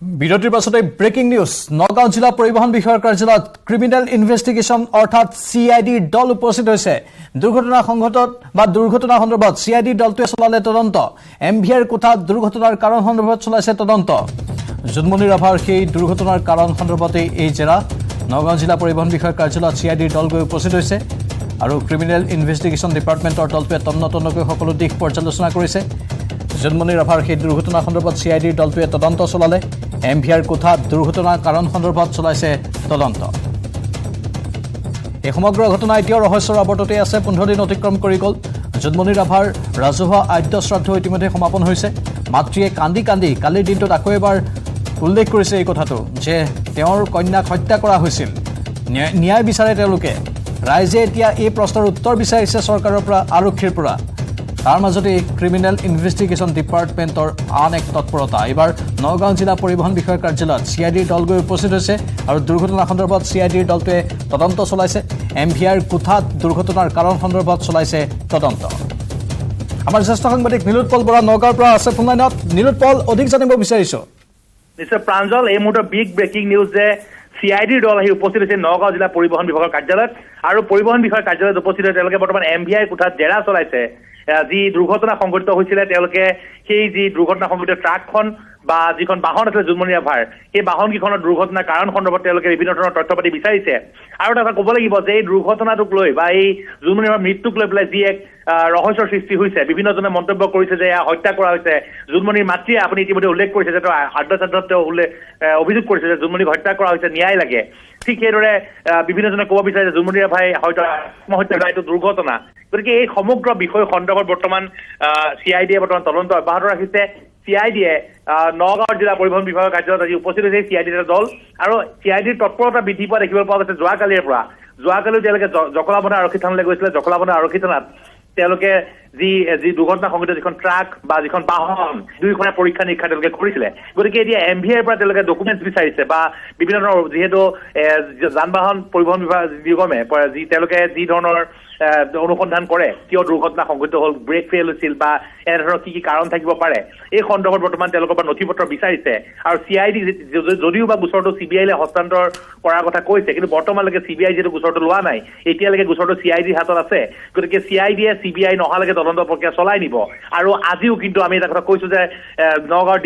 বিৰতিৰ পাছতে breaking news Nagaon জিলা পৰিবহণ বিষয়ৰ কাৰ্যালয়ত ক্ৰিমিনেল ইনভেষ্টিগেশ্যন অৰ্থাৎ CID দল উপস্থিত হৈছে দুৰ্ঘটনা সন্দৰ্ভত CID দলটোৱে চলালে তদন্ত MVR কোঠাত দুৰ্ঘটনাৰ কাৰণ সন্দৰ্ভত চলাইছে তদন্ত জুনমনি ৰাভাৰ সেই দুৰ্ঘটনাৰ কাৰণ সন্দৰ্ভতে এই জেৰা নগাঁও জিলা পৰিবহণ বিষয়ৰ কাৰ্যালয়ত CID দল গৈ উপস্থিত হৈছে আৰু ক্ৰিমিনেল ইনভেষ্টিগেশ্যন ডিপাৰ্টমেণ্টৰ দলটোৱে তন্নতন্নকৈ সকলো দিশ পৰ্যালোচনা কৰিছে জুনমনি ৰাভাৰ সেই দুৰ্ঘটনা সন্দৰ্ভত CID দলটোৱে তদন্ত চলালে MVR কোঠাত দুৰ্ঘটনাৰ কাৰণ সন্দৰ্ভত চলাইছে তদন্ত এই সমগ্ৰ ঘটনা এতিয়া ৰহস্যৰ আৱৰ্ততে আছে 15 দিন অতিক্ৰম কৰি গ'ল জুনমনি ৰাভাৰ ৰাজহুৱা আদ্য শ্ৰাদ্ধ ইতিমধ্যে সমাপন হৈছে মাতৃয়ে কান্দি কান্দি কালিৰ দিনটোত আকৌ এবাৰ উল্লেখ কৰিছে এই কথাটো যে তেওঁৰ কন্যাক হত্যা কৰা হৈছিল ন্যায় বিচাৰে তেওঁলোকে ৰাইজে এতিয়া এই প্ৰশ্নৰ উত্তৰ বিচাৰিছে চৰকাৰৰ পৰা আৰক্ষীৰ পৰা তাৰ মাজতে ক্ৰিমিনেল ইনভেষ্টিগেশ্যন ডিপাৰ্টমেণ্টৰ আন এক তৎপৰতা এবাৰ নগাঁও জিলা পৰিবহণ বিষয়ৰ কাৰ্যালয়ত CID দল গৈ উপস্থিত হৈছে আৰু দুৰ্ঘটনা সন্দৰ্ভত CID দলটোৱে তদন্ত চলাইছে MVR কোঠাত দুৰ্ঘটনাৰ কাৰণ সন্দৰ্ভত চলাইছে তদন্ত আমাৰ জ্যেষ্ঠ সাংবাদিক নীলোৎপল বৰা নগাঁৱৰ পৰা আছে ফোন লাইনত নীলোৎপল অধিক জানিব বিচাৰিছো নিশ্চয় প্ৰাঞ্জল এই মুহূৰ্তৰ বিগ ব্ৰেকিং নিউজ যে CID দল আহি উপস্থিত হৈছে নগাঁও জিলা পৰিবহণ বিভাগৰ কাৰ্যালয়ত আৰু পৰিবহণ বিষয়ৰ কাৰ্যালয়ত উপস্থিত হৈ তেওঁলোকে বৰ্তমান MVR কোঠাত জেৰা চলাইছে যি দুৰ্ঘটনা সংঘটিত হৈছিল তেওঁলোকে সেই যি দুৰ্ঘটনা সংঘটিত ট্ৰাকখন বা যিখন বাহন আছিল জুনমনি ৰাভাৰ সেই বাহনকেইখনৰ দুৰ্ঘটনাৰ কাৰণ সন্দৰ্ভত তেওঁলোকে বিভিন্ন ধৰণৰ তথ্য পাতি বিচাৰিছে আৰু এটা ক'ব লাগিব যে এই দুৰ্ঘটনাটোক লৈ বা এই জুনমনি ৰাভাৰ মৃত্যুক লৈ পেলাই যি এক ৰহস্যৰ সৃষ্টি হৈছে বিভিন্নজনে মন্তব্য কৰিছে যে হত্যা কৰা হৈছে জুনমনিৰ মাতৃয়ে আপুনি ইতিমধ্যে উল্লেখ কৰিছে যে তেওঁ অভিযোগ কৰিছে যে জুনমনিক হত্যা কৰা হৈছে ন্যায় লাগে ঠিক সেইদৰে বিভিন্নজনে ক'ব বিচাৰে যে জুনমনি ৰাভাই হয়তো আত্মহত্যা এইটো দুৰ্ঘটনা গতিকে এই সমগ্ৰ বিষয় সন্দৰ্ভত বৰ্তমান CIDয়ে বৰ্তমান তদন্ত অব্যাহত ৰাখিছে CIDয়ে নগাঁও জিলা পৰিবহণ বিভাগৰ কাৰ্যালয়ত আজি উপস্থিত হৈছে CID দল আৰু CIDৰ তৎপৰতা বৃদ্ধি পোৱা দেখিবলৈ পোৱা গৈছে যোৱাকালিৰ পৰা তেওঁলোকে জকলাবন্ধা আৰক্ষী থানালৈ গৈছিলে জকলাবন্ধা আৰক্ষী থানাত তেওঁলোকে যি দুৰ্ঘটনা সংঘটিত যিখন ট্ৰাক বা যিখন বাহন দুইখনে পৰীক্ষা নিৰীক্ষা তেওঁলোকে কৰিছিলে গতিকে এতিয়া MVR পৰা তেওঁলোকে ডকুমেণ্টছ বিচাৰিছে বা বিভিন্ন ধৰণৰ যিহেতু যান বাহন পৰিবহণ বিভাগ নিগমে তেওঁলোকে যি ধৰণৰ অনুসন্ধান কৰে কিয় দুৰ্ঘটনা সংঘটিত হ'ল ব্ৰেক ফেইল হৈছিল বা এনেধৰণৰ কি কাৰণ থাকিব পাৰে এই সন্দৰ্ভত বৰ্তমান তেওঁলোকৰ পৰা নথি পত্ৰ বিচাৰিছে আৰু CID যদিও বা গোচৰটো CBIলৈ হস্তান্তৰ কৰাৰ কথা কৈছে কিন্তু বৰ্তমানলৈকে CBI যিহেতু গোচৰটো লোৱা নাই এতিয়ালৈকে গোচৰটো CIDৰ হাতত আছে গতিকে CIDয়ে CBI নহালৈকে তদন্ত প্ৰক্ৰিয়া চলাই নিব আৰু আজিও কিন্তু আমি এটা কথা কৈছো যে নগাঁৱৰ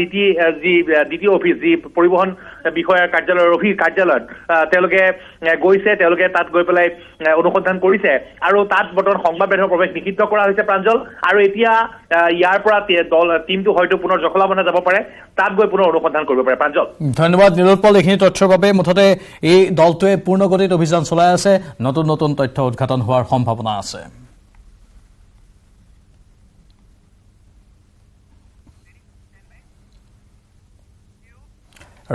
দ্বিতীয় অফিচ যি পৰিবহণ বিষয়াৰ কাৰ্যালয়ত তেওঁলোকে গৈছে তেওঁলোকে তাত গৈ পেলাই অনুসন্ধান কৰিছে আৰু তাত বৰ্তমান সংবাদ মাধ্যমৰ প্ৰৱেশ নিষিদ্ধ কৰা হৈছে প্ৰাঞ্জল আৰু এতিয়া ইয়াৰ পৰা টিমটো হয়তো পুনৰ জখলাবন্ধা যাব পাৰে তাত গৈ পুনৰ অনুসন্ধান কৰিব পাৰে প্ৰাঞ্জল ধন্যবাদ নীলোৎপল এইখিনি তথ্যৰ বাবে মুঠতে এই দলটোৱে পূৰ্ণগতিত অভিযান চলাই আছে নতুন নতুন তথ্য উদ্ঘাটন হোৱাৰ সম্ভাৱনা আছে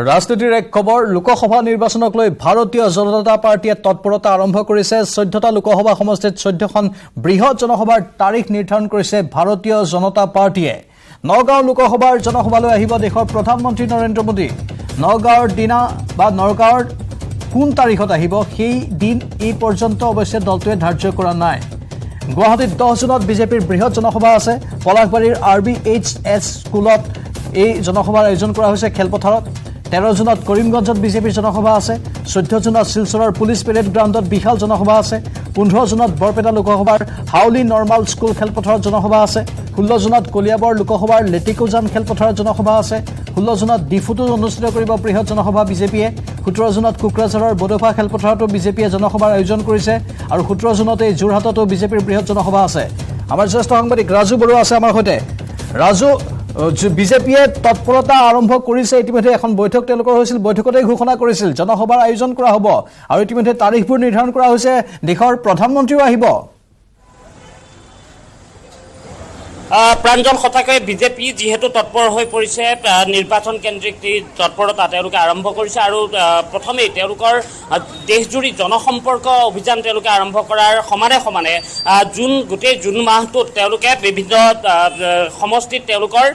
ৰাজনীতিৰ এক খবৰ লোকসভা নিৰ্বাচনক লৈ ভাৰতীয় জনতা পাৰ্টিয়ে তৎপৰতা আৰম্ভ কৰিছে 14টা লোকসভা সমষ্টিত 14খন বৃহৎ জনসভাৰ তাৰিখ নিৰ্ধাৰণ কৰিছে ভাৰতীয় জনতা পাৰ্টিয়ে নগাঁও লোকসভাৰ জনসভালৈ আহিব দেশৰ প্ৰধানমন্ত্ৰী নৰেন্দ্ৰ মোদী নগাঁৱৰ দিনা বা নগাঁৱৰ কোন তাৰিখত আহিব সেই দিন এই পৰ্যন্ত অৱশ্যে দলটোৱে ধাৰ্য কৰা নাই গুৱাহাটীত 10 জুনত বিজেপিৰ বৃহৎ জনসভা আছে পলাশবাৰীৰ RBHS স্কুলত এই জনসভাৰ আয়োজন কৰা হৈছে খেলপথাৰত 13 জুনত কৰিমগঞ্জত বিজেপিৰ জনসভা আছে 14 জুনত শিলচৰৰ পুলিচ পেৰেড গ্ৰাউণ্ডত বিশাল জনসভা আছে 15 জুনত বৰপেটা লোকসভাৰ হাউলি নৰ্মাল স্কুল খেলপথাৰত জনসভা আছে 16 জুনত কলিয়াবৰ লোকসভাৰ লেটিকোজান খেলপথাৰত জনসভা আছে 16 জুনত ডিফুটো অনুষ্ঠিত কৰিব বৃহৎ জনসভা বিজেপিয়ে 17 জুনত কুকৰাঝাৰৰ বডোফা খেলপথাৰতো বিজেপিয়ে জনসভাৰ আয়োজন কৰিছে আৰু 17 জুনতে যোৰহাটতো বিজেপিৰ বৃহৎ জনসভা আছে আমাৰ জ্যেষ্ঠ সাংবাদিক ৰাজু বৰুৱা আছে আমাৰ সৈতে ৰাজু বিজেপিয়ে তৎপৰতা আৰম্ভ কৰিছে ইতিমধ্যে এখন বৈঠক তেওঁলোকৰ হৈছিল বৈঠকতে ঘোষণা কৰিছিল জনসভাৰ আয়োজন কৰা হ'ব আৰু ইতিমধ্যে তাৰিখবোৰ নিৰ্ধাৰণ কৰা হৈছে দেশৰ প্ৰধানমন্ত্ৰীও আহিব প্ৰাঞ্জল সঁচাকৈ বিজেপি যিহেতু তৎপৰ হৈ পৰিছে নিৰ্বাচন কেন্দ্ৰিক তৎপৰতা তেওঁলোকে আৰম্ভ কৰিছে আৰু প্ৰথমেই তেওঁলোকৰ দেশজুৰি জনসম্পৰ্ক অভিযান তেওঁলোকে আৰম্ভ কৰাৰ সমানে গোটেই জুন মাহটোত তেওঁলোকে বিভিন্ন সমষ্টিত তেওঁলোকৰ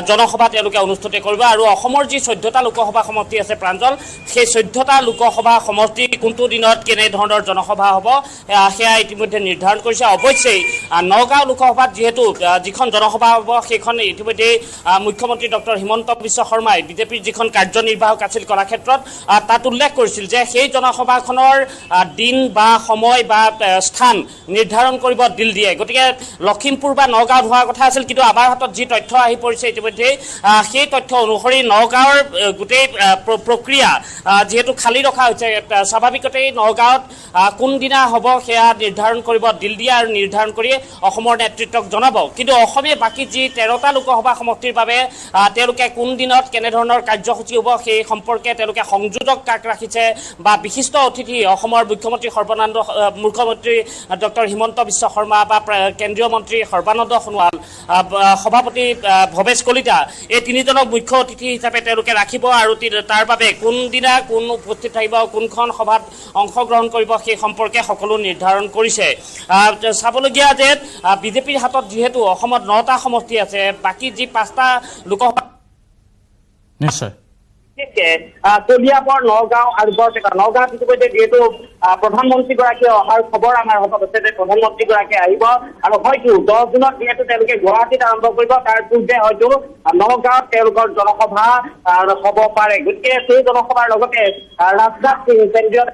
জনসভা তেওঁলোকে অনুষ্ঠিত কৰিব আৰু অসমৰ যি 14টা লোকসভা সমষ্টি আছে প্ৰাঞ্জল সেই 14টা লোকসভা সমষ্টি কোনটো দিনত কেনেধৰণৰ জনসভা হ'ব সেয়া ইতিমধ্যে নিৰ্ধাৰণ কৰিছে অৱশ্যেই নগাঁও লোকসভাত যিহেতু যিখন জনসভা হ'ব সেইখন ইতিমধ্যে মুখ্যমন্ত্ৰী ডক্টৰ হিমন্ত বিশ্ব শৰ্মাই বিজেপিৰ যিখন কাৰ্যনিৰ্বাহক আছিল কলাক্ষেত্ৰত তাত উল্লেখ কৰিছিল যে সেই জনসভাখনৰ দিন বা সময় বা স্থান নিৰ্ধাৰণ কৰিব দিল্লীয়ে গতিকে লখিমপুৰ বা নগাঁৱত হোৱাৰ কথা আছিল কিন্তু আমাৰ হাতত যি তথ্য আহি পৰিছে ইতিমধ্যে সেই তথ্য অনুসৰি নগাঁৱৰ গোটেই প্ৰক্ৰিয়া যেহেতু খালী ৰখা হৈছে স্বাভাৱিকতে নগাঁৱত কোনদিনা হ'ব সেয়া নিৰ্ধাৰণ কৰিব দিল্লীয়ে আৰু নিৰ্ধাৰণ কৰি অসমৰ নেতৃত্বক জনাব কিন্তু অসমে বাকী যি 13টা লোকসভা সমষ্টিৰ বাবে তেওঁলোকে কোন দিনত কেনেধৰণৰ কাৰ্যসূচী হ'ব সেই সম্পৰ্কে তেওঁলোকে সংযোজক কাক ৰাখিছে বা বিশিষ্ট অতিথি অসমৰ মুখ্যমন্ত্ৰী ডক্টৰ হিমন্ত বিশ্ব শৰ্মা বা কেন্দ্ৰীয় মন্ত্ৰী সৰ্বানন্দ সোণোৱাল সভাপতি ভৱেশ কলিতা এই তিনিজনক মুখ্য অতিথি হিচাপে তেওঁলোকে ৰাখিব আৰু তাৰ বাবে কোনদিনা কোন উপস্থিত থাকিব কোনখন সভাত অংশগ্ৰহণ কৰিব সেই সম্পৰ্কে সকলো নিৰ্ধাৰণ কৰিছে চাবলগীয়া যে বিজেপিৰ হাতত যিহেতু অসমত 9টা সমষ্টি আছে বাকী যি 5টা লোকসভা নিশ্চয় কলিয়াবৰ নগাঁও আৰু বৰপেটা নগাঁৱত ইতিমধ্যে যিহেতু প্ৰধানমন্ত্ৰীগৰাকী অহাৰ খবৰ আমাৰ হাতত আছে যে প্ৰধানমন্ত্ৰীগৰাকী আহিব আৰু হয়তো 10 জুনত যিহেতু তেওঁলোকে গুৱাহাটীত আৰম্ভ কৰিব তাৰ পূৰ্বে হয়তো নগাঁৱত তেওঁলোকৰ জনসভা হ'ব পাৰে গতিকে সেই জনসভাৰ লগতে ৰাজনাথ সিং কেন্দ্ৰীয়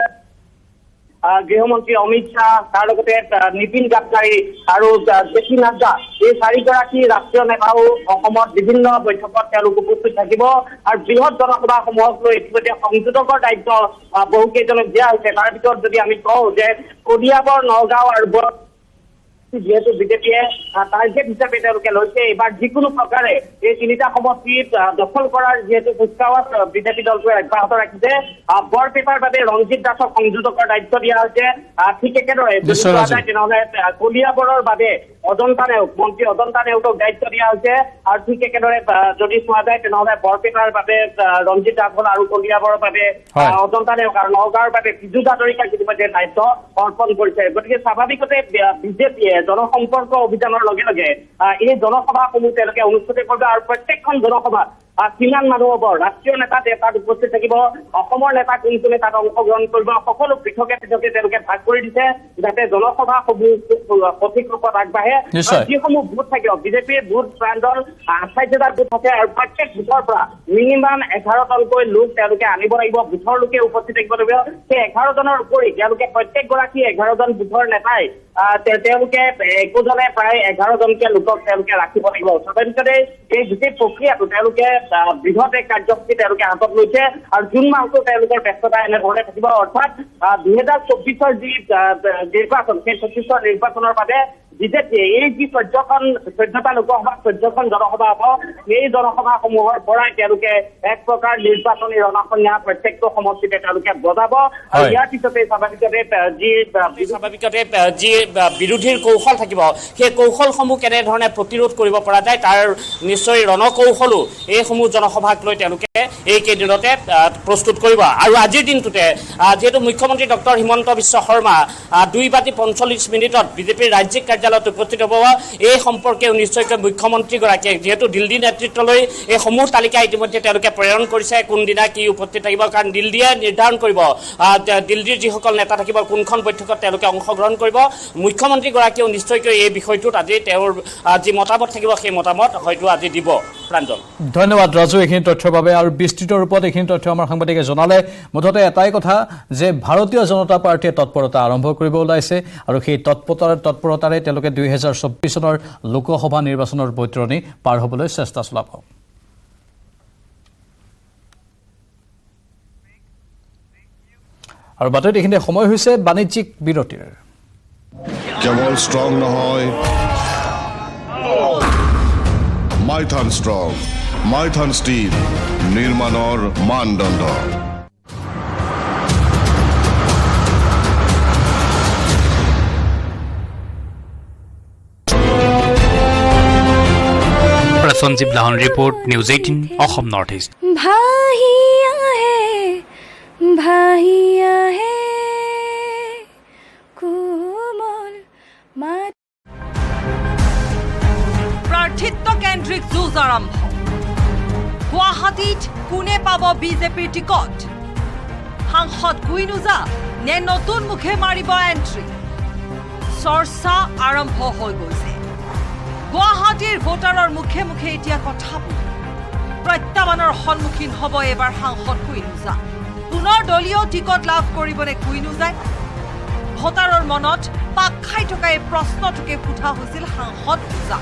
গৃহমন্ত্ৰী অমিত শ্বাহ তাৰ লগতে নীতিন গাডকাৰী আৰু জেপি নাড্ডা এই 4গৰাকী ৰাষ্ট্ৰীয় নেতাও অসমত বিভিন্ন বৈঠকত তেওঁলোক উপস্থিত থাকিব আৰু বৃহৎ জনসভাসমূহক লৈ ইতিমধ্যে সংযোজকৰ দায়িত্ব বহুকেইজনক দিয়া হৈছে তাৰ ভিতৰত যদি আমি কওঁ যে কলিয়াবৰ নগাঁও আৰু যিহেতু বিজেপিয়ে টাৰ্গেট হিচাপে তেওঁলোকে লৈছে এইবাৰ যিকোনো প্ৰকাৰে এই 3টা সমষ্টিত দখল কৰাৰ যিহেতু কুচকাৱাজ বিজেপি দলটোৱে অব্যাহত ৰাখিছে বৰপেটাৰ বাবে ৰঞ্জিত দাসক সংযোজকৰ দায়িত্ব দিয়া হৈছে ঠিক একেদৰে তেনেহ'লে কলিয়াবৰৰ বাবে অজন্তা নেওগ মন্ত্ৰী অজন্তা নেওগক দায়িত্ব দিয়া হৈছে আৰু ঠিক একেদৰে যদি চোৱা যায় তেনেহ'লে বৰপেটাৰ বাবে ৰঞ্জিত দাস আৰু কলিয়াবৰৰ বাবে অজন্তা নেওগ আৰু নগাঁৱৰ বাবে বিজু হাজৰিকাক ইতিমধ্যে দায়িত্ব অৰ্পণ কৰিছে গতিকে স্বাভাৱিকতে বিজেপিয়ে জনসম্পৰ্ক অভিযানৰ লগে লগে এই জনসভাসমূহ তেওঁলোকে অনুষ্ঠিত কৰিব আৰু প্ৰত্যেকখন জনসভাত কিমান মানুহ হ'ব ৰাষ্ট্ৰীয় নেতা তাত উপস্থিত থাকিব অসমৰ নেতা কোন কোনে তাত অংশগ্ৰহণ কৰিব সকলো পৃথকে পৃথকে তেওঁলোকে ভাগ কৰি দিছে যাতে জনসভাসমূহ সঠিক ৰূপত আগবাঢ়ে যিসমূহ বুথ থাকিব বিজেপিৰ বুথ প্ৰাঞ্জল 28,000 বুথ থাকে আৰু প্ৰত্যেক বুথৰ পৰা মিনিমাম 11জনকৈ লোক তেওঁলোকে আনিব লাগিব বুথৰ লোকে উপস্থিত থাকিব লাগিব সেই 11জনৰ উপৰি তেওঁলোকে প্ৰত্যেকগৰাকী 11জন বুথৰ নেতাই তেওঁলোকে একোজনে প্ৰায় 11জনকে লোকক তেওঁলোকে ৰাখিব লাগিব স্বাভাৱিকতে এই গোটেই প্ৰক্ৰিয়াটো তেওঁলোকে বৃহৎ এক কাৰ্যসূচী তেওঁলোকে হাতত লৈছে আৰু জুন মাহতো তেওঁলোকৰ ব্যস্ততা এনেধৰণে থাকিব অৰ্থাৎ 2024ৰ যি নিৰ্বাচন সেই 24ৰ নিৰ্বাচনৰ বাবে বিজেপিয়ে এই যি 14টা লোকসভা 14খন জনসভা হ'ব এই জনসভাসমূহৰ পৰাই তেওঁলোকে এক প্ৰকাৰ নিৰ্বাচনী ৰণসন্যাস প্ৰত্যেকটো সমষ্টিতে তেওঁলোকে বজাব আৰু ইয়াৰ পিছতে স্বাভাৱিকতে যি বিৰোধীৰ কৌশল থাকিব সেই কৌশলসমূহ কেনেধৰণে প্ৰতিৰোধ কৰিব পৰা যায় তাৰ নিশ্চয় ৰণকৌশলো এইসমূহ জনসভাক লৈ তেওঁলোকে এইকেইদিনতে প্ৰস্তুত কৰিব আৰু আজিৰ দিনটোতে যেহেতু মুখ্যমন্ত্ৰী ডক্টৰ হিমন্ত বিশ্ব শৰ্মা 2:45 বিজেপিৰ ৰাজ্যিক কাৰ্যালয়ত উপস্থিত হ'ব এই সম্পৰ্কে নিশ্চয়কৈ মুখ্যমন্ত্ৰীগৰাকীয়ে যিহেতু দিল্লী নেতৃত্বলৈ এই সমূহ তালিকা ইতিমধ্যে তেওঁলোকে প্ৰেৰণ কৰিছে কোনদিনা কি উপস্থিত থাকিব কাৰণ দিল্লীয়ে নিৰ্ধাৰণ কৰিব দিল্লীৰ যিসকল নেতা থাকিব কোনখন বৈঠকত তেওঁলোকে অংশগ্ৰহণ কৰিব মুখ্যমন্ত্ৰীগৰাকীয়েও নিশ্চয়কৈ এই বিষয়টোত আজি তেওঁৰ যি মতামত থাকিব সেই মতামত হয়তো আজি দিব প্ৰাঞ্জল ধন্যবাদ ৰাজু এইখিনি তথ্যৰ বাবে আৰু বিস্তৃত ৰূপত এইখিনি তথ্য আমাৰ সাংবাদিকে জনালে মুঠতে এটাই কথা যে ভাৰতীয় জনতা পাৰ্টিয়ে তৎপৰতা আৰম্ভ কৰিব ওলাইছে আৰু সেই তৎপৰতাৰে তেওঁলোকে 2024 চনৰ লোকসভা নিৰ্বাচনৰ বৈতৰণি পাৰ হ'বলৈ চেষ্টা চলাব আৰু বাতৰিত এইখিনি সময় হৈছে বাণিজ্যিক বিৰতিৰ কেৱল ষ্ট্ৰং নহয় মাইথান ষ্ট্ৰং মাইথান ষ্টীল নিৰ্মাণৰ মানদণ্ড Sanjeev Lahon report news 18 Assam north east ভাহিয়া হে কোমল প্ৰাৰ্থিত্ব কেন্দ্ৰিক যুঁজ আৰম্ভ গুৱাহাটীত কোনে পাব বিজেপিৰ টিকট সাংসদ কুইনুজা নে নতুন মুখে মাৰিব এণ্ট্ৰি চৰ্চা আৰম্ভ হৈ গৈছে গুৱাহাটীৰ ভোটাৰৰ মুখে মুখে এতিয়া কথাবোৰ প্ৰত্যাহ্বানৰ সন্মুখীন হ'ব এবাৰ সাংসদ কুইনুজা পুনৰ দলীয় টিকট লাভ কৰিবনে কুইনুজাই ভোটাৰৰ মনত পাক খাই থকা এই প্ৰশ্নটোকে সোধা হৈছিল সাংসদ পূজা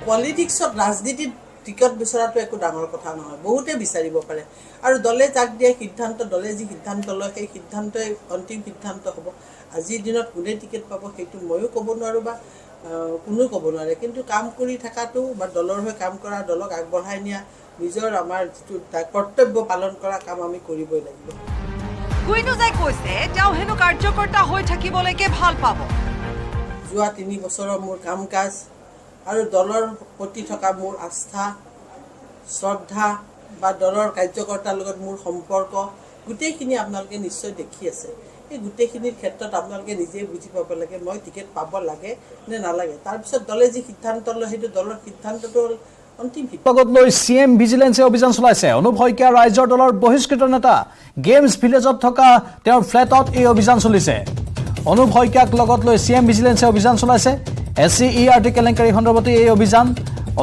পলিটিক্সত ৰাজনীতিত টিকট বিচৰাটো একো ডাঙৰ কথা নহয় বহুতে বিচাৰিব পাৰে আৰু দলে যাক দিয়ে সিদ্ধান্ত দলে যি সিদ্ধান্ত লয় সেই সিদ্ধান্তই অন্তিম সিদ্ধান্ত হ'ব আজিৰ দিনত কোনে টিকেট পাব সেইটো ময়ো ক'ব নোৱাৰোঁ বা কোনো ক'ব নোৱাৰে কিন্তু কাম কৰি থকাটো বা দলৰ হৈ কাম কৰা দলক আগবঢ়াই নিয়া নিজৰ আমাৰ যিটো কৰ্তব্য পালন কৰা কাম আমি কৰিবই লাগিব কুইনুজাই কৈছে তেওঁ হেনো কাৰ্যকৰ্তা হৈ থাকিবলৈকে ভাল পাব যোৱা 3 বছৰৰ মোৰ কাম কাজ আৰু দলৰ প্ৰতি থকা মোৰ আস্থা শ্ৰদ্ধা বা দলৰ কাৰ্যকৰ্তাৰ লগত মোৰ সম্পৰ্ক গোটেইখিনি আপোনালোকে নিশ্চয় দেখি আছে এই গোটেইখিনিৰ ক্ষেত্ৰত আপোনালোকে নিজে বুজি পাব লাগে মই টিকেট পাব লাগে নে নালাগে তাৰপিছত দলে যি সিদ্ধান্ত লয় সেইটো দলৰ সিদ্ধান্তটো অন্তিম লগত লৈ সিএম ভিজিলেন্সে অভিযান চলাইছে অনুপ শইকীয়া ৰাইজৰ দলৰ বহিষ্কৃত নেতা গেমছ ভিলেজত থকা তেওঁৰ ফ্লেটত এই অভিযান চলিছে অনুপ শইকীয়াক লগত লৈ সিএম ভিজিলেন্সে অভিযান চলাইছে SCERT কেলেংকাৰী সন্দৰ্ভত এই অভিযান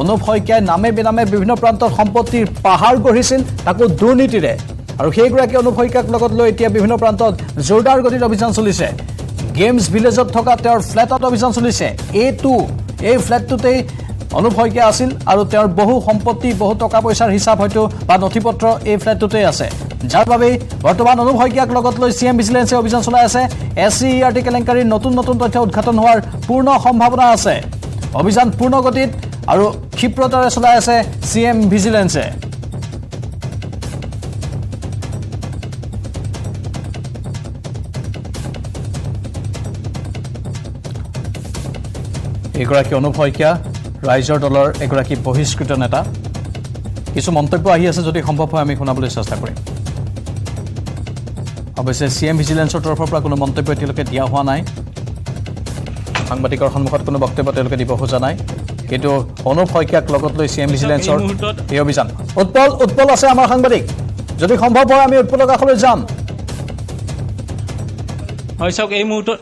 অনুপ শইকীয়াই নামে বেনামে বিভিন্ন প্ৰান্তত সম্পত্তিৰ পাহাৰ গঢ়িছিল তাকো দুৰ্নীতিৰে আৰু সেইগৰাকী অনুপ শইকীয়াক লগত লৈ এতিয়া বিভিন্ন প্ৰান্তত জোৰদাৰ গতিত অভিযান চলিছে গেমছ ভিলেজত থকা তেওঁৰ ফ্লেটত অভিযান চলিছে এই ফ্লেটটোতেই অনুপ শইকীয়া আছিল আৰু তেওঁৰ বহু সম্পত্তি বহু টকা পইচাৰ হিচাপ হয়তো বা নথিপত্ৰ এই ফ্লেটটোতেই আছে যাৰ বাবে বৰ্তমান অনুপ শইকীয়াক লগত লৈ সিএম ভিজিলেন্সে অভিযান চলাই আছে SCERT কেলেংকাৰীৰ নতুন তথ্য উদ্ঘাটন হোৱাৰ পূৰ্ণ সম্ভাৱনা আছে অভিযান পূৰ্ণ গতিত আৰু ক্ষিপ্ৰতাৰে চলাই আছে সিএম ভিজিলেন্সে এগৰাকী অনুপ শইকীয়া ৰাইজৰ দলৰ এগৰাকী বহিষ্কৃত নেতা কিছু মন্তব্য আহি আছে যদি সম্ভৱ হয় আমি শুনাবলৈ চেষ্টা কৰিম অৱশ্যে সিএম ভিজিলেন্সৰ তৰফৰ পৰা কোনো মন্তব্য এতিয়ালৈকে দিয়া হোৱা নাই সাংবাদিকৰ সন্মুখত কোনো বক্তব্য তেওঁলোকে দিব খোজা নাই কিন্তু অনুপ শইকীয়াক লগত লৈ সিএম ভিজিলেন্সৰ এই অভিযান উৎপল আছে আমাৰ সাংবাদিক যদি সম্ভৱ হয় আমি উৎপলৰ কাষলৈ যাম হয় চাওক এই মুহূৰ্তত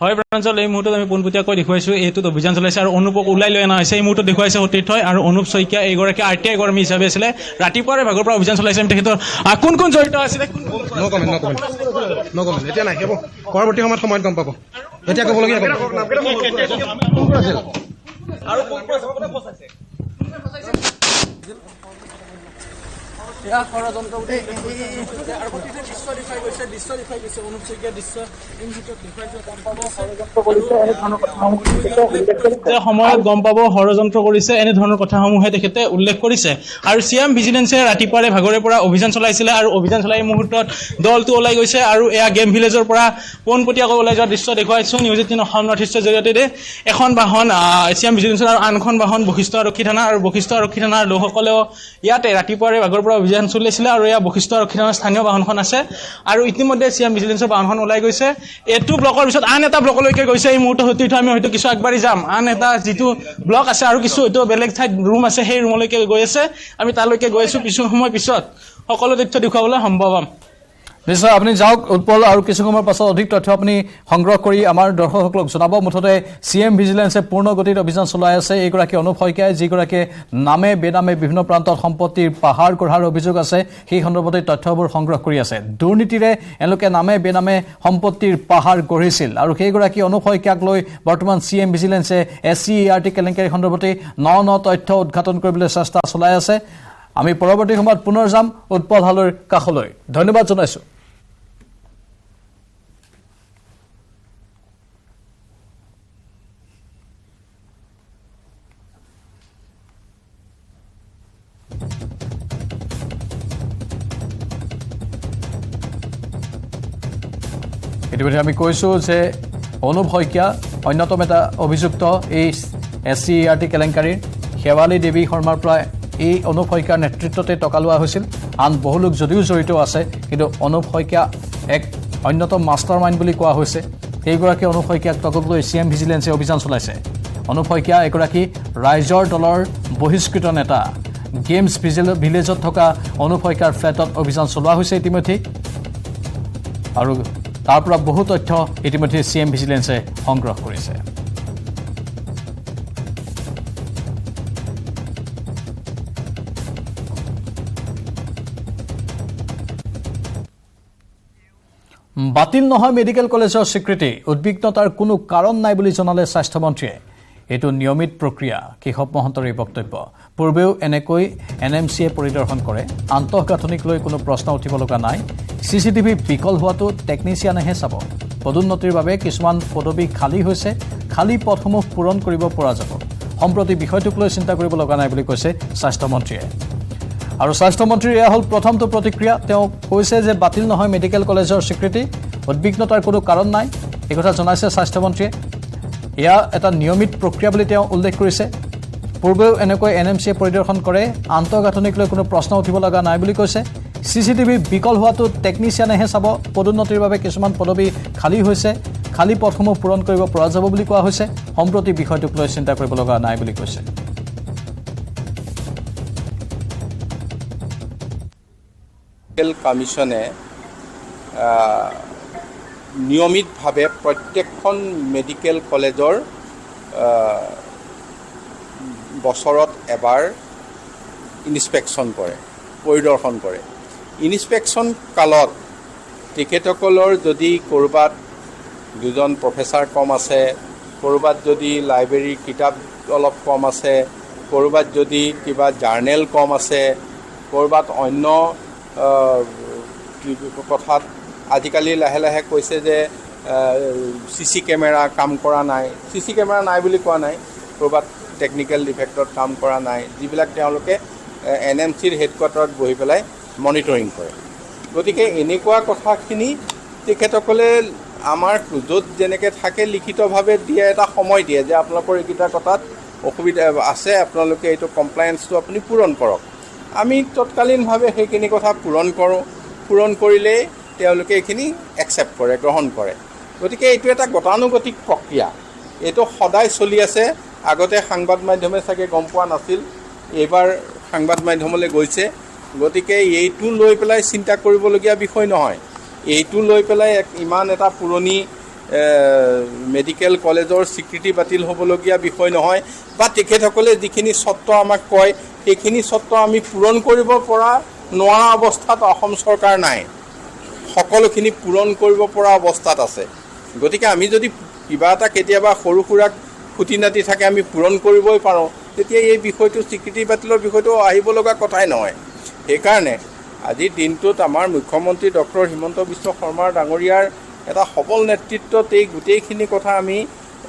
হয় প্ৰাঞ্জল এই মুহূৰ্তত আমি পোনপটীয়াকৈ দেখুৱাইছোঁ এইটোত অভিযান চলাইছে আৰু অনুপক ওলাই লৈ অনা হৈছে এই মুহূৰ্তত দেখুৱাইছে সতীৰ্থই আৰু অনুপ শইকীয়া এইগৰাকী RTI কৰ্মী হিচাপে আছিলে ৰাতিপুৱাৰে ভাগৰ পৰা অভিযান চলাইছে আমি তেখেতৰ কোন জড়িত আছিলে এতিয়া নাই পৰৱৰ্তী সময়ত গম পাব এতিয়া ক'বলগীয়া সময়ত গম পাব ষড়যন্ত্ৰ কৰিছে এনেধৰণৰ কথাসমূহে তেখেতে উল্লেখ কৰিছে আৰু সিএম ভিজিলেন্সে ৰাতিপুৱাৰে ভাগৰে পৰা অভিযান চলাইছিলে আৰু অভিযান চলাই মুহূৰ্তত দলটো ওলাই গৈছে আৰু এয়া গেম ভিলেজৰ পৰা পোনপটীয়াকৈ ওলাই যোৱা দৃশ্য দেখুৱাইছোঁ News18 অসম নৰ্থ ইষ্টৰ জৰিয়তে এখন বাহন সিএম ভিজিলেন্সৰ আৰু আনখন বাহন বশিষ্ঠ আৰক্ষী থানা আৰু বশিষ্ঠ আৰক্ষী থানাৰ লোকসকলেও ইয়াতে ৰাতিপুৱাৰে ভাগৰ পৰা অভিযান চলাইছিলে আৰু এয়া বশিষ্ঠ আৰক্ষী থানাৰ স্থানীয় বাহনখন আছে আৰু ইতিমধ্যে সিএম ভিজিলেন্সৰ বাহনখন ওলাই গৈছে এইটো ব্লকৰ পিছত আন এটা ব্লকলৈকে গৈছে এই মুহূৰ্তত সতীৰ্থ আমি হয়তো কিছু আগবাঢ়ি যাম আন এটা যিটো ব্লক আছে আৰু কিছু হয়তো বেলেগ ঠাইত ৰুম আছে সেই ৰুমলৈকে গৈ আছে আমি তালৈকে গৈ আছোঁ কিছু সময় পিছত সকলো তথ্য দেখুৱাবলৈ সম্ভৱ হ'ম নিশ্চয় আপুনি যাওক উৎপল আৰু কিছু সময়ৰ পাছত অধিক তথ্য আপুনি সংগ্ৰহ কৰি আমাৰ দৰ্শকসকলক জনাব মুঠতে সিএম ভিজিলেন্সে পূৰ্ণ গতিত অভিযান চলাই আছে এইগৰাকী অনুপ শইকীয়াই যিগৰাকী নামে বেনামে বিভিন্ন প্ৰান্তত সম্পত্তিৰ পাহাৰ গঢ়াৰ অভিযোগ আছে সেই সন্দৰ্ভতে তথ্যবোৰ সংগ্ৰহ কৰি আছে দুৰ্নীতিৰে এওঁলোকে নামে বেনামে সম্পত্তিৰ পাহাৰ গঢ়িছিল আৰু সেইগৰাকী অনুপ শইকীয়াক লৈ বৰ্তমান সিএম ভিজিলেন্সে SCERT কেলেংকাৰী সন্দৰ্ভতে ন তথ্য উদ্ঘাটন কৰিবলৈ চেষ্টা চলাই আছে আমি পৰৱৰ্তী সময়ত পুনৰ যাম উৎপল হালৈৰ কাষলৈ ধন্যবাদ জনাইছোঁ ইতিমধ্যে আমি কৈছোঁ যে অনুপ শইকীয়া অন্যতম এটা অভিযুক্ত এই SCERT কেলেংকাৰীৰ শেৱালী দেৱী শৰ্মাৰ পৰা এই অনুপ শইকীয়াৰ নেতৃত্বতে টকা লোৱা হৈছিল আন বহু লোক যদিও জড়িত আছে কিন্তু অনুপ শইকীয়া এক অন্যতম মাষ্টাৰ মাইণ্ড বুলি কোৱা হৈছে এইগৰাকী অনুপ শইকীয়াক লগত লৈ সিএম ভিজিলেন্সে অভিযান চলাইছে অনুপ শইকীয়া এগৰাকী ৰাইজৰ দলৰ বহিষ্কৃত নেতা গেমছ ভিলেজত থকা অনুপ শইকীয়াৰ ফ্লেটত অভিযান চলোৱা হৈছে ইতিমধ্যে আৰু তাৰ পৰা বহু তথ্য ইতিমধ্যে সিএম ভিজিলেন্সে সংগ্ৰহ কৰিছে বাতিল নহয় মেডিকেল কলেজৰ স্বীকৃতি উদ্বিগ্নতাৰ কোনো কাৰণ নাই বুলি জনালে স্বাস্থ্যমন্ত্ৰীয়ে এটো নিয়মিত প্ৰক্ৰিয়া কেশৱ মহন্তৰ এই বক্তব্য পূৰ্বেও এনেকৈ এনএমচিয়ে পৰিদৰ্শন কৰে আন্তঃগাঁথনিক লৈ কোনো প্ৰশ্ন উঠিব লগা নাই সিসিটিভি বিকল হোৱাটো টেকনিচিয়ানেহে চাব পদোন্নতিৰ বাবে কিছুমান পদবী খালী হৈছে খালী পদসমূহ পূৰণ কৰিব পৰা যাব সম্প্ৰতি বিষয়টোক লৈ চিন্তা কৰিব লগা নাই বুলি কৈছে স্বাস্থ্যমন্ত্ৰীয়ে আৰু স্বাস্থ্যমন্ত্ৰীৰ এয়া হ'ল প্ৰথমটো প্ৰতিক্ৰিয়া তেওঁ কৈছে যে বাতিল নহয় মেডিকেল কলেজৰ স্বীকৃতি উদ্বিগ্নতাৰ কোনো কাৰণ নাই এই কথা জনাইছে স্বাস্থ্যমন্ত্ৰীয়ে এয়া এটা নিয়মিত প্ৰক্ৰিয়া বুলি তেওঁ উল্লেখ কৰিছে পূৰ্বেও এনেকৈ এনএমচিয়ে পৰিদৰ্শন কৰে আন্তঃগাঁথনিক লৈ কোনো প্ৰশ্ন উঠিব লগা নাই বুলি কৈছে সিসিটিভি বিকল হোৱাটো টেকনিচিয়ানেহে চাব পদোন্নতিৰ বাবে কিছুমান পদবী খালী হৈছে খালী পদসমূহ পূৰণ কৰিব পৰা যাব বুলি কোৱা হৈছে সম্প্ৰতি বিষয়টোক লৈ চিন্তা কৰিব লগা নাই বুলি কৈছে কমিশনে নিয়মিতভাৱে প্ৰত্যেকখন মেডিকেল কলেজৰ বছৰত এবাৰ ইনস্পেকশ্যন কৰে পৰিদৰ্শন কৰে ইনস্পেকশ্যন কালত তেখেতসকলৰ যদি ক'ৰবাত দুজন প্ৰফেচাৰ কম আছে ক'ৰবাত যদি লাইব্ৰেৰীৰ কিতাপ অলপ কম আছে ক'ৰবাত যদি কিবা জাৰ্নেল কম আছে ক'ৰবাত অন্য কথাত আজিকালি লাহে লাহে কৈছে যে চিচি কেমেৰা কাম কৰা নাই চিচি কেমেৰা নাই বুলি কোৱা নাই ক'ৰবাত টেকনিকেল ডিফেক্টত কাম কৰা নাই যিবিলাক তেওঁলোকে এনএমচিৰ হেডকোৱাৰ্টাৰত বহি পেলাই মনিটৰিং কৰে গতিকে এনেকুৱা কথাখিনি তেখেতসকলে আমাৰ য'ত যেনেকৈ থাকে লিখিতভাৱে দিয়ে এটা সময় দিয়ে যে আপোনালোকৰ এইকেইটা কথাত অসুবিধা আছে আপোনালোকে এইটো কমপ্লায়েন্সটো আপুনি পূৰণ কৰক আমি তৎকালীনভাৱে সেইখিনি কথা পূৰণ কৰিলেই তেওঁলোকে এইখিনি একচেপ্ট কৰে গ্ৰহণ কৰে গতিকে এইটো এটা গতানুগতিক প্ৰক্ৰিয়া এইটো সদায় চলি আছে আগতে সংবাদ মাধ্যমে চাগে গম পোৱা নাছিল এইবাৰ সংবাদ মাধ্যমলৈ গৈছে গতিকে এইটো লৈ পেলাই চিন্তা কৰিবলগীয়া বিষয় নহয় এইটো লৈ পেলাই ইমান এটা পুৰণি মেডিকেল কলেজৰ স্বীকৃতি বাতিল হ'বলগীয়া বিষয় নহয় বা তেখেতসকলে যিখিনি চৰ্ত আমাক কয় সেইখিনি চৰ্ত আমি পূৰণ কৰিব পৰা নোৱাৰা অৱস্থাত অসম চৰকাৰ নাই সকলোখিনি পূৰণ কৰিব পৰা অৱস্থাত আছে গতিকে আমি যদি কিবা এটা কেতিয়াবা সৰু সুৰাক খুটি নাটি থাকে আমি পূৰণ কৰিবই পাৰোঁ তেতিয়া এই বিষয়টো স্বীকৃতি বাতিলৰ বিষয়টো আহিব লগা কথাই নহয় সেইকাৰণে আজিৰ দিনটোত আমাৰ মুখ্যমন্ত্ৰী ডক্টৰ হিমন্ত বিশ্ব শৰ্মা ডাঙৰীয়াৰ এটা সবল নেতৃত্বত এই গোটেইখিনি কথা আমি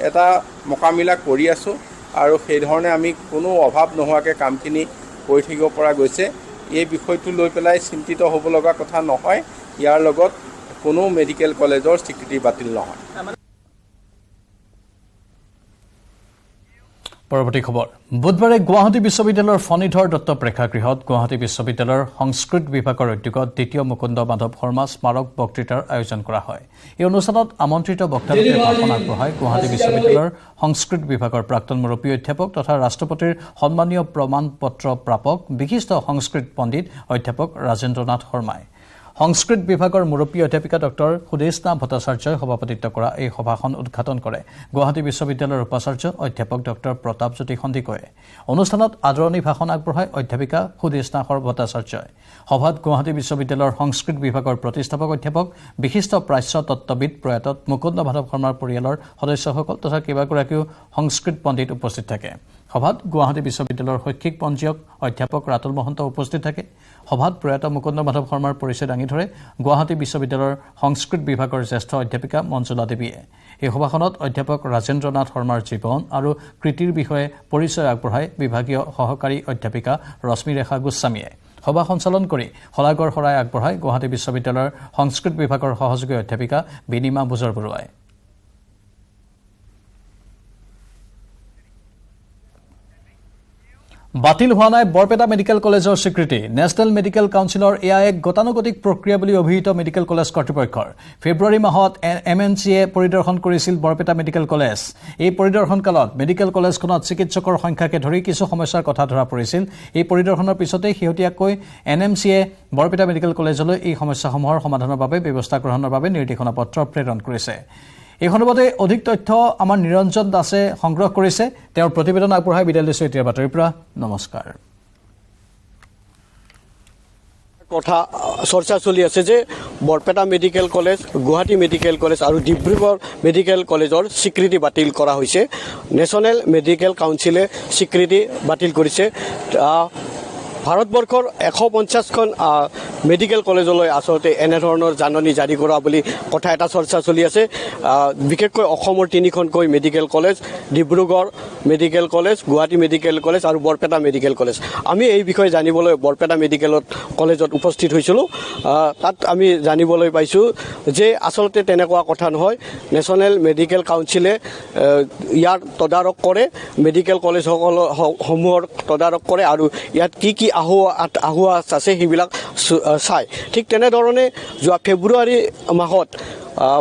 এটা মোকামিলা কৰি আছোঁ আৰু সেই ধৰণে আমি কোনো অভাৱ নোহোৱাকৈ কামখিনি কৰি থাকিব পৰা গৈছে এই বিষয়টো লৈ পেলাই চিন্তিত হ'ব লগা কথা নহয় ইয়াৰ লগত কোনো মেডিকেল কলেজৰ স্বীকৃতি বাতিল নহয় পৰৱৰ্তী খবৰ বুধবাৰে গুৱাহাটী বিশ্ববিদ্যালয়ৰ ফণীধৰ দত্ত প্ৰেক্ষাগৃহত গুৱাহাটী বিশ্ববিদ্যালয়ৰ সংস্কৃত বিভাগৰ উদ্যোগত দ্বিতীয় মুকুন্দ মাধৱ শৰ্মা স্মাৰক বক্তৃতাৰ আয়োজন কৰা হয় এই অনুষ্ঠানত আমন্ত্ৰিত বক্তালোকে ভাষণ আগবঢ়াই গুৱাহাটী বিশ্ববিদ্যালয়ৰ সংস্কৃত বিভাগৰ প্ৰাক্তন মুৰব্বী অধ্যাপক তথা ৰাষ্ট্ৰপতিৰ সন্মানীয় প্ৰমাণ পত্ৰ প্ৰাপক বিশিষ্ট সংস্কৃত পণ্ডিত অধ্যাপক ৰাজেন্দ্ৰ নাথ শৰ্মাই সংস্কৃত বিভাগৰ মুৰব্বী অধ্যাপিকা ডক্টৰ সুদেশনা ভট্টাচাৰ্যই সভাপতিত্ব কৰা এই সভাখন উদ্ঘাটন কৰে গুৱাহাটী বিশ্ববিদ্যালয়ৰ উপাচাৰ্য অধ্যাপক ডক্টৰ প্ৰতাপজ্যোতি সন্দিকৈয়ে অনুষ্ঠানত আদৰণি ভাষণ আগবঢ়াই অধ্যাপিকা সুদেশনা ভট্টাচাৰ্যই সভাত গুৱাহাটী বিশ্ববিদ্যালয়ৰ সংস্কৃত বিভাগৰ প্ৰতিষ্ঠাপক অধ্যাপক বিশিষ্ট প্ৰাচ্য তত্ত্ববিদ প্ৰয়াত মুকুন্দ মাধৱ শৰ্মাৰ পৰিয়ালৰ সদস্যসকল তথা কেইবাগৰাকীও সংস্কৃত পণ্ডিত উপস্থিত থাকে সভাত গুৱাহাটী বিশ্ববিদ্যালয়ৰ শৈক্ষিক পঞ্জীয়ক অধ্যাপক ৰাতুল মহন্ত উপস্থিত থাকে সভাত প্ৰয়াত মুকুন্দ মাধৱ শৰ্মাৰ পৰিচয় দাঙি ধৰে গুৱাহাটী বিশ্ববিদ্যালয়ৰ সংস্কৃত বিভাগৰ জ্যেষ্ঠ অধ্যাপিকা মঞ্জুলা দেৱীয়ে এই সভাখনত অধ্যাপক ৰাজেন্দ্ৰ নাথ শৰ্মাৰ জীৱন আৰু কৃতিৰ বিষয়ে পৰিচয় আগবঢ়াই বিভাগীয় সহকাৰী অধ্যাপিকা ৰশ্মিৰেখা গোস্বামীয়ে সভা সঞ্চালন কৰি শলাগৰ শৰাই আগবঢ়াই গুৱাহাটী বিশ্ববিদ্যালয়ৰ সংস্কৃত বিভাগৰ সহযোগী অধ্যাপিকা বিনিমা বুজৰ বৰুৱাই বাতিল হোৱা নাই বৰপেটা মেডিকেল কলেজৰ স্বীকৃতি নেশ্যনেল মেডিকেল কাউন্সিলৰ এয়া এক গতানুগতিক প্ৰক্ৰিয়া বুলি অভিহিত মেডিকেল কলেজ কৰ্তৃপক্ষৰ ফেব্ৰুৱাৰী মাহত এমএনচিয়ে পৰিদৰ্শন কৰিছিল বৰপেটা মেডিকেল কলেজ এই পৰিদৰ্শন কালত মেডিকেল কলেজখনত চিকিৎসকৰ সংখ্যাকে ধৰি কিছু সমস্যাৰ কথা ধৰা পৰিছিল এই পৰিদৰ্শনৰ পিছতে শেহতীয়াকৈ এনএমচিয়ে বৰপেটা মেডিকেল কলেজলৈ এই সমস্যাসমূহৰ সমাধানৰ বাবে ব্যৱস্থা গ্ৰহণৰ বাবে নিৰ্দেশনা পত্ৰ প্ৰেৰণ কৰিছে এই সন্দৰ্ভতে অধিক তথ্য আমাৰ নিৰঞ্জন দাসে সংগ্ৰহ কৰিছে তেওঁৰ প্ৰতিবেদন আগবঢ়াই বিদায় লৈছো এতিয়াৰ বাতৰিৰ পৰা নমস্কাৰ কথা চৰ্চা চলি আছে যে Barpeta medical college, Guwahati medical college আৰু ডিব্ৰুগড় মেডিকেল কলেজৰ স্বীকৃতি বাতিল কৰা হৈছে। নেশ্যনেল মেডিকেল কাউন্সিলে স্বীকৃতি বাতিল কৰিছে। ভাৰতবৰ্ষৰ 150খন মেডিকেল কলেজলৈ আচলতে এনেধৰণৰ জাননী জাৰি কৰা বুলি কথা এটা চৰ্চা চলি আছে। বিশেষকৈ অসমৰ 3খনকৈ medical college, Dibrugarh medical college, Guwahati medical college আৰু বৰপেটা মেডিকেল কলেজ। আমি এই বিষয়ে জানিবলৈ বৰপেটা কলেজত উপস্থিত হৈছিলোঁ। তাত আমি জানিবলৈ পাইছোঁ যে আচলতে তেনেকুৱা কথা নহয়। নেশ্যনেল মেডিকেল কাউন্সিলে ইয়াৰ তদাৰক কৰে, মেডিকেল কলেজসমূহৰ তদাৰক কৰে আৰু ইয়াত কি আহুৱা আছে সেইবিলাক চাই। ঠিক তেনেধৰণে যোৱা ফেব্ৰুৱাৰী মাহত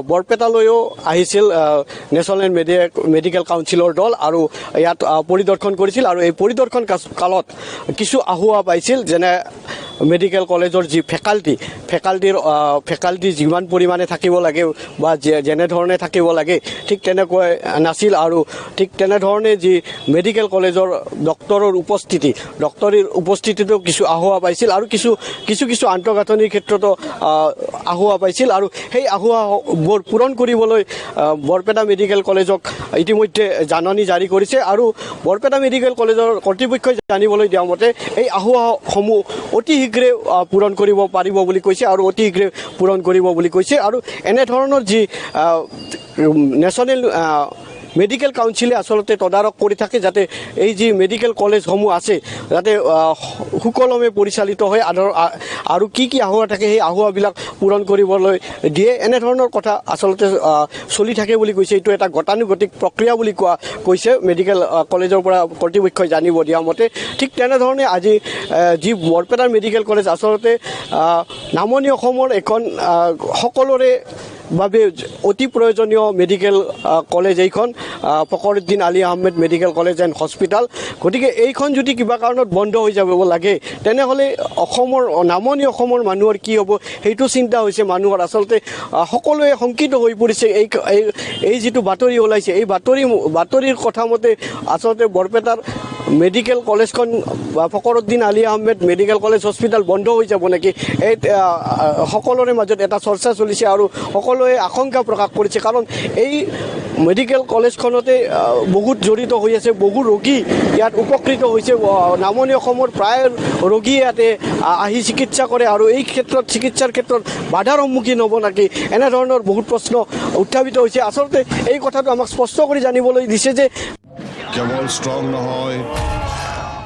বৰপেটালৈও আহিছিল নেশ্যনেল মেডিকেল কাউন্সিলৰ দল আৰু ইয়াত পৰিদৰ্শন কৰিছিল আৰু এই পৰিদৰ্শন কালত কিছু আহুৱা পাইছিল, যেনে মেডিকেল কলেজৰ যি ফেকাল্টি যিমান পৰিমাণে থাকিব লাগে বা যেনেধৰণে থাকিব লাগে ঠিক তেনেকৈ নাছিল আৰু ঠিক তেনেধৰণে যি মেডিকেল কলেজৰ ডক্তৰৰ উপস্থিতিতো কিছু আহুৱা পাইছিল আৰু কিছু আন্তঃগাঁথনিৰ ক্ষেত্ৰতো আহুৱা পাইছিল আৰু সেই আহুৱাবোৰ পূৰণ কৰিবলৈ বৰপেটা মেডিকেল কলেজক ইতিমধ্যে জাননী জাৰি কৰিছে আৰু বৰপেটা মেডিকেল কলেজৰ কৰ্তৃপক্ষই জানিবলৈ দিয়া মতে এই আহুৱাসমূহ অতি শীঘ্ৰে পূৰণ কৰিব পাৰিব বুলি কৈছে আৰু অতি শীঘ্ৰে পূৰণ কৰিব বুলি কৈছে। আৰু এনেধৰণৰ যি নেশ্যনেল মেডিকেল কাউন্সিলে আচলতে তদাৰক কৰি থাকে যাতে এই যি মেডিকেল কলেজসমূহ আছে যাতে সুকলমে পৰিচালিত হয় আৰু কি আহুৱা থাকে সেই আহুৱাবিলাক পূৰণ কৰিবলৈ দিয়ে। এনেধৰণৰ কথা আচলতে চলি থাকে বুলি কৈছে। এইটো এটা গতানুগতিক প্ৰক্ৰিয়া বুলি কৈছে মেডিকেল কলেজৰ পৰা কৰ্তৃপক্ষই জানিব দিয়া মতে। ঠিক তেনেধৰণে আজি যি বৰপেটাৰ মেডিকেল কলেজ আচলতে নামনি অসমৰ এখন সকলোৰে বাবে অতি প্ৰয়োজনীয় মেডিকেল কলেজ এইখন Fakhruddin Ali Ahmed medical college and hospital. গতিকে এইখন যদি কিবা কাৰণত বন্ধ হৈ যাব লাগে তেনেহ'লে নামনি অসমৰ মানুহৰ কি হ'ব সেইটো চিন্তা হৈছে মানুহৰ। আচলতে সকলোৱে শংকিত হৈ পৰিছে। এই যিটো বাতৰি ওলাইছে এই বাতৰিৰ কথা মতে আচলতে বৰপেটাৰ মেডিকেল কলেজখন Fakhruddin Ali Ahmed medical college hospital বন্ধ হৈ যাব নেকি, এই সকলোৰে মাজত এটা চৰ্চা চলিছে আৰু সকলোৱে আশংকা প্ৰকাশ কৰিছে। কাৰণ এই মেডিকেল কলেজখনতে বহুত জড়িত হৈ আছে, বহু ৰোগী ইয়াত উপকৃত হৈছে। নামনি অসমৰ প্ৰায় ৰোগী ইয়াতে আহি চিকিৎসা কৰে আৰু এই চিকিৎসাৰ ক্ষেত্ৰত বাধাৰ সন্মুখীন হ'ব নেকি, এনেধৰণৰ বহুত প্ৰশ্ন উত্থাপিত হৈছে। আচলতে এই কথাটো আমাক স্পষ্ট কৰি জানিবলৈ দিছে যে কেৱল ষ্ট্ৰং নহয়